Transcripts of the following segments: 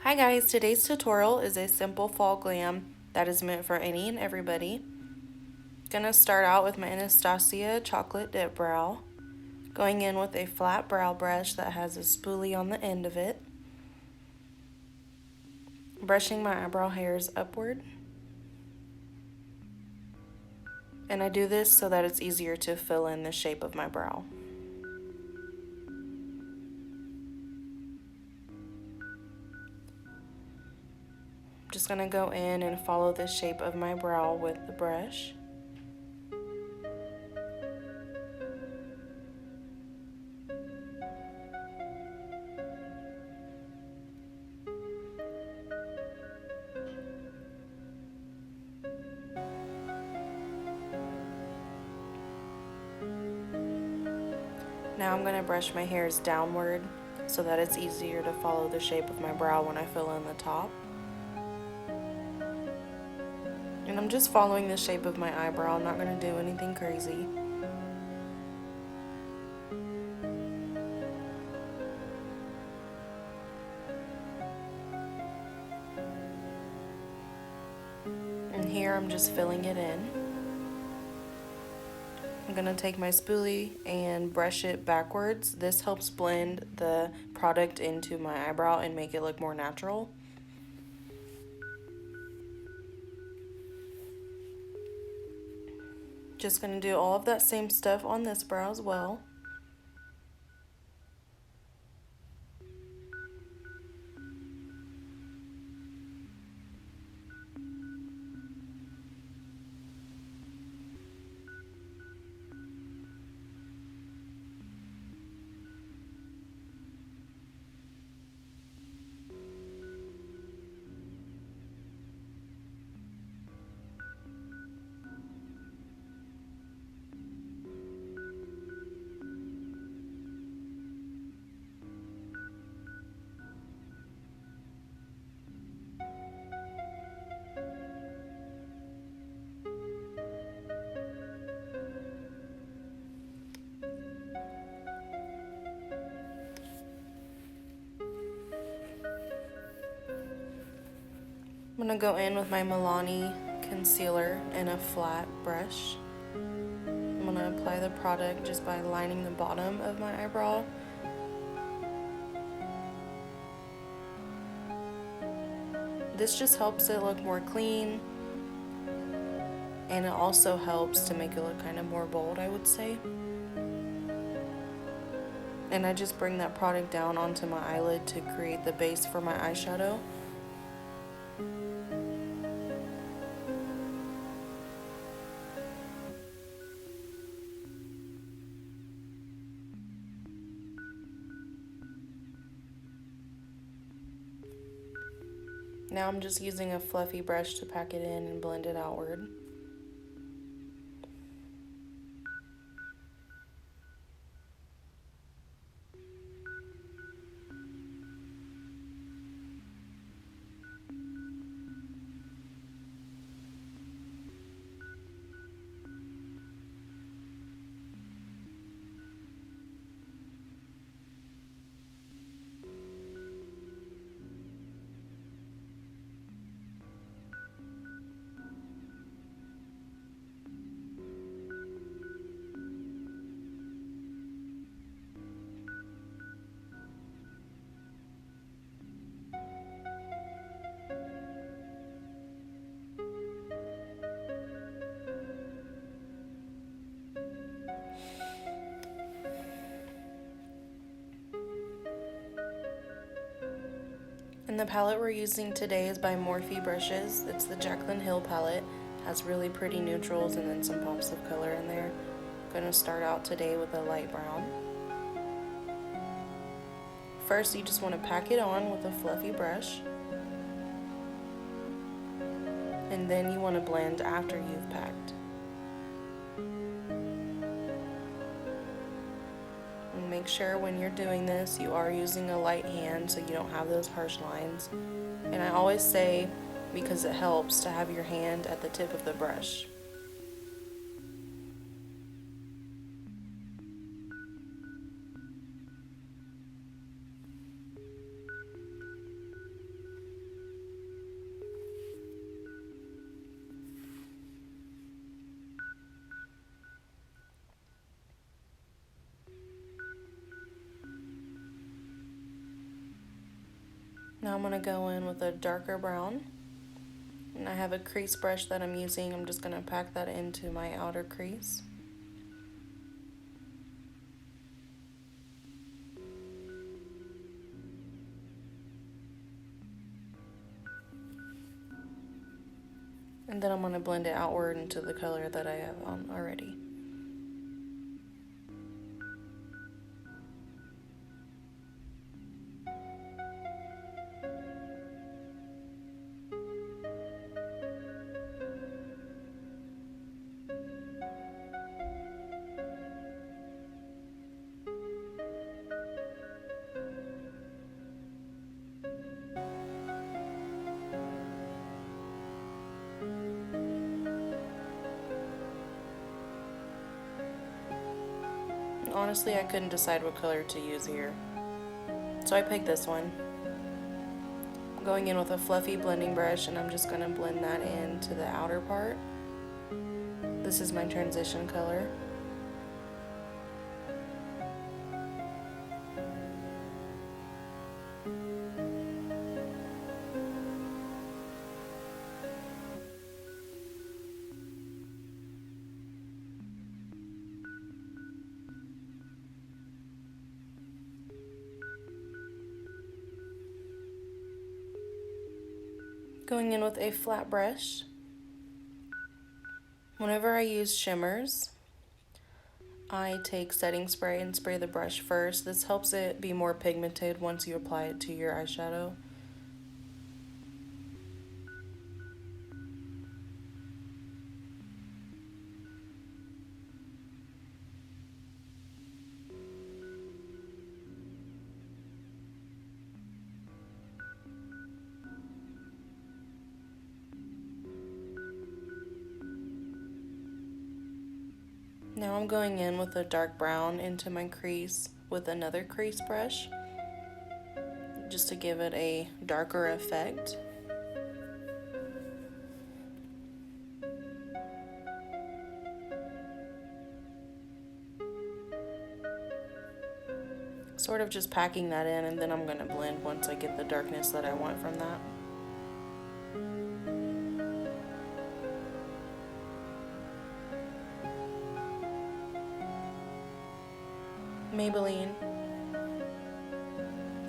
Hi guys, today's tutorial is a simple fall glam that is meant for any and everybody. Gonna start out with my Anastasia chocolate dip brow, going in with a flat brow brush that has a spoolie on the end of it, brushing my eyebrow hairs upward, and I do this so that it's easier to fill in the shape of my brow. I'm just gonna go in and follow the shape of my brow with the brush. Now I'm going to brush my hairs downward so that it's easier to follow the shape of my brow when I fill in the top. And I'm just following the shape of my eyebrow. I'm not going to do anything crazy. And here I'm just filling it in. I'm going to take my spoolie and brush it backwards. This helps blend the product into my eyebrow and make it look more natural. Just going to do all of that same stuff on this brow as well. I'm going to go in with my Milani concealer and a flat brush. I'm going to apply the product just by lining the bottom of my eyebrow. This just helps it look more clean, and it also helps to make it look kind of more bold, I would say. And I just bring that product down onto my eyelid to create the base for my eyeshadow. Now I'm just using a fluffy brush to pack it in and blend it outward. And the palette we're using today is by Morphe Brushes. It's the Jaclyn Hill palette. Has really pretty neutrals and then some pops of color in there. I'm going to start out today with a light brown. First, you just want to pack it on with a fluffy brush. And then you want to blend after you've packed. And make sure when you're doing this, you are using a light hand so you don't have those harsh lines. And I always say, because it helps, to have your hand at the tip of the brush. Now I'm going to go in with a darker brown. And I have a crease brush that I'm using. I'm just going to pack that into my outer crease. And then I'm going to blend it outward into the color that I have on already. Honestly, I couldn't decide what color to use here, so I picked this one. I'm going in with a fluffy blending brush and I'm just going to blend that into the outer part. This is my transition color. Going in with a flat brush. Whenever I use shimmers, I take setting spray and spray the brush first. This helps it be more pigmented once you apply it to your eyeshadow. Now I'm going in with a dark brown into my crease with another crease brush, just to give it a darker effect. Sort of just packing that in, and then I'm going to blend once I get the darkness that I want from that. Maybelline.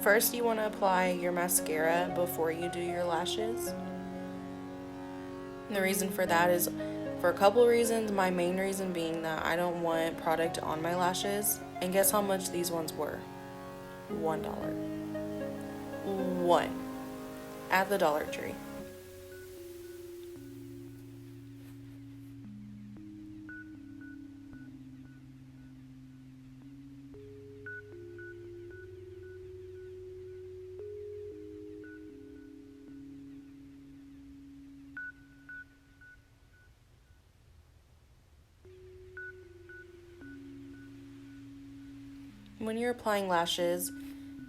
First, you want to apply your mascara before you do your lashes. And the reason for that is for a couple of reasons. My main reason being that I don't want product on my lashes. And guess how much these ones were? $1. One. At the Dollar Tree. When you're applying lashes,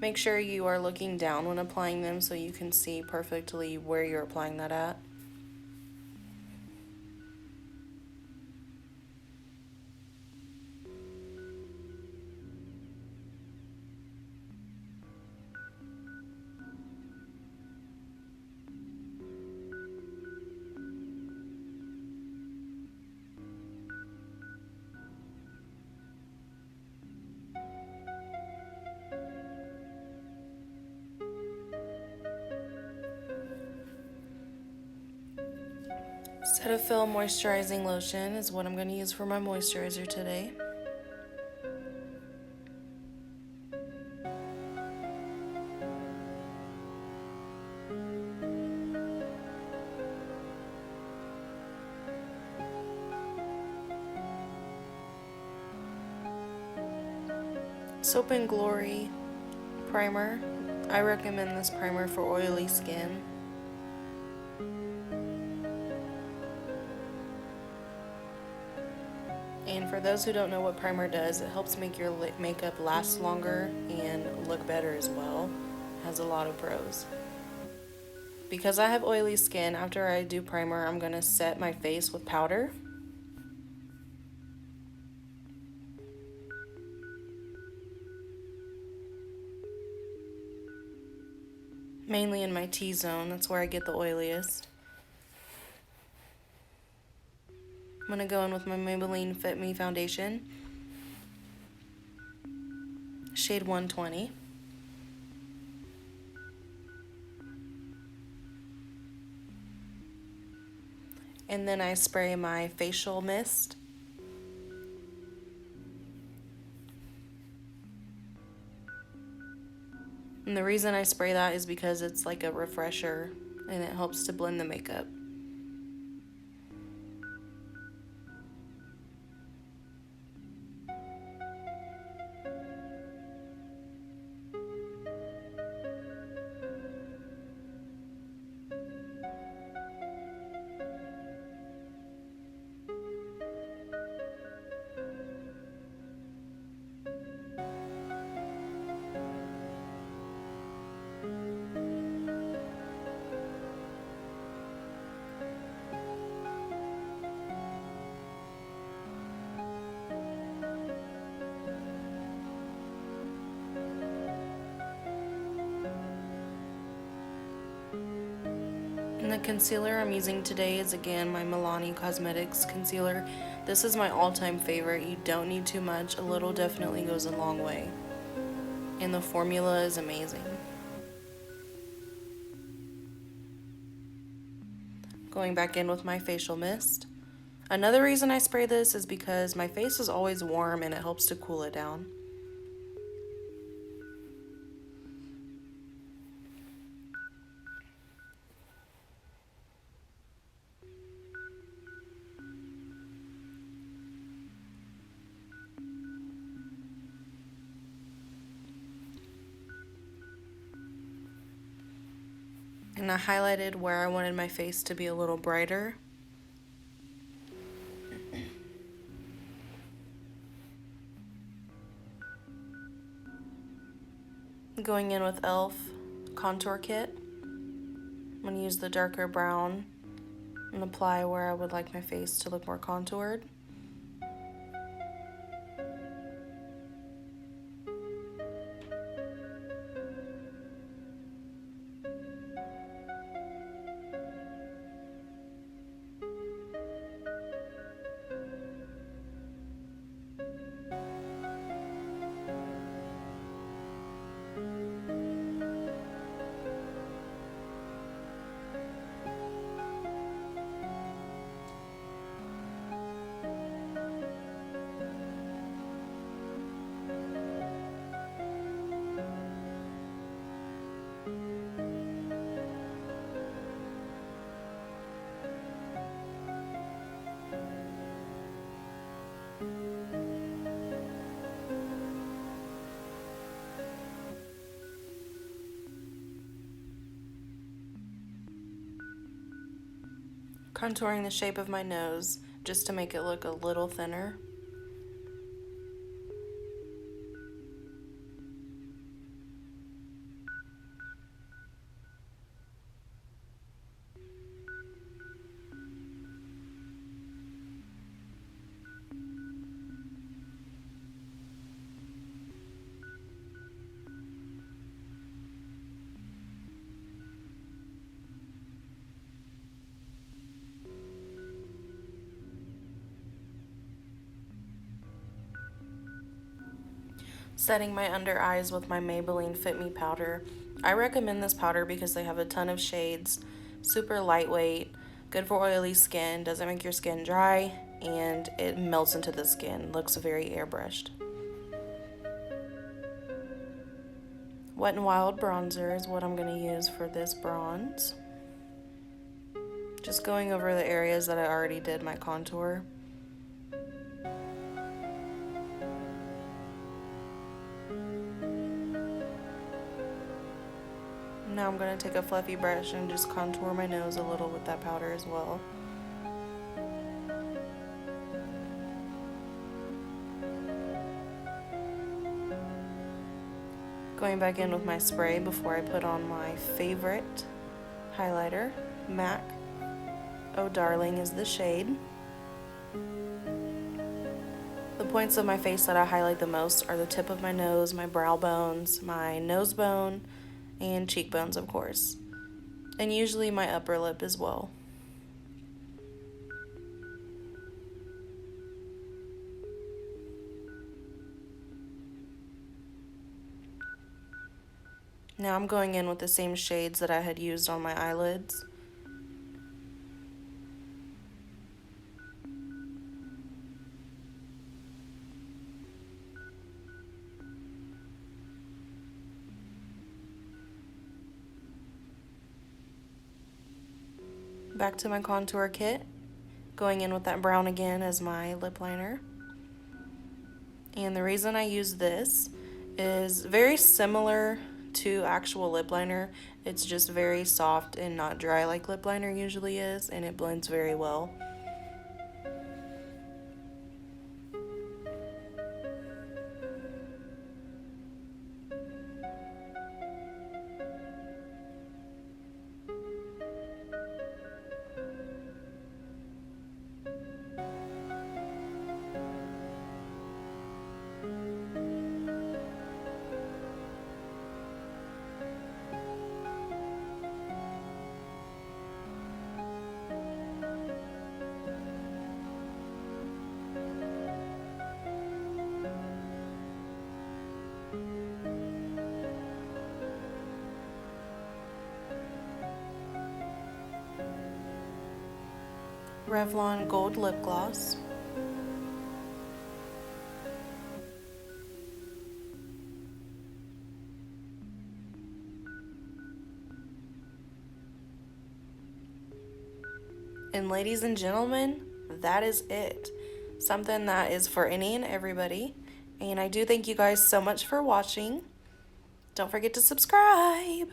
make sure you are looking down when applying them so you can see perfectly where you're applying that at. Cetaphil moisturizing lotion is what I'm going to use for my moisturizer today. Soap and Glory primer. I recommend this primer for oily skin. And for those who don't know what primer does, it helps make your makeup last longer and look better as well. It has a lot of pros. Because I have oily skin, after I do primer, I'm going to set my face with powder. mainly in my T-zone. That's where I get the oiliest. I'm going to go in with my Maybelline Fit Me foundation, shade 120. And then I spray my facial mist. And the reason I spray that is because it's like a refresher and it helps to blend the makeup. And the concealer I'm using today is again my Milani Cosmetics concealer. This is my all-time favorite. You don't need too much. A little definitely goes a long way. And the formula is amazing. Going back in with my facial mist. Another reason I spray this is because my face is always warm and it helps to cool it down. And I highlighted where I wanted my face to be a little brighter. Going in with e.l.f. contour kit. I'm going to use the darker brown and apply where I would like my face to look more contoured. Contouring the shape of my nose just to make it look a little thinner. Setting my under eyes with my Maybelline Fit Me powder. I recommend this powder because they have a ton of shades, super lightweight, good for oily skin, doesn't make your skin dry, and it melts into the skin, looks very airbrushed. Wet n Wild bronzer is what I'm going to use for this bronze. Just going over the areas that I already did my contour. Now I'm going to take a fluffy brush and just contour my nose a little with that powder as well. Going back in with my spray before I put on my favorite highlighter, MAC. Oh Darling is the shade. The points of my face that I highlight the most are the tip of my nose, my brow bones, my nose bone, and cheekbones, of course, and usually my upper lip as well. Now I'm going in with the same shades that I had used on my eyelids. Back to my contour kit, going in with that brown again as my lip liner. And the reason I use this is very similar to actual lip liner. It's just very soft and not dry like lip liner usually is, and it blends very well. Revlon Gold Lip Gloss. And ladies and gentlemen, that is it. Something that is for any and everybody. And I do thank you guys so much for watching. Don't forget to subscribe.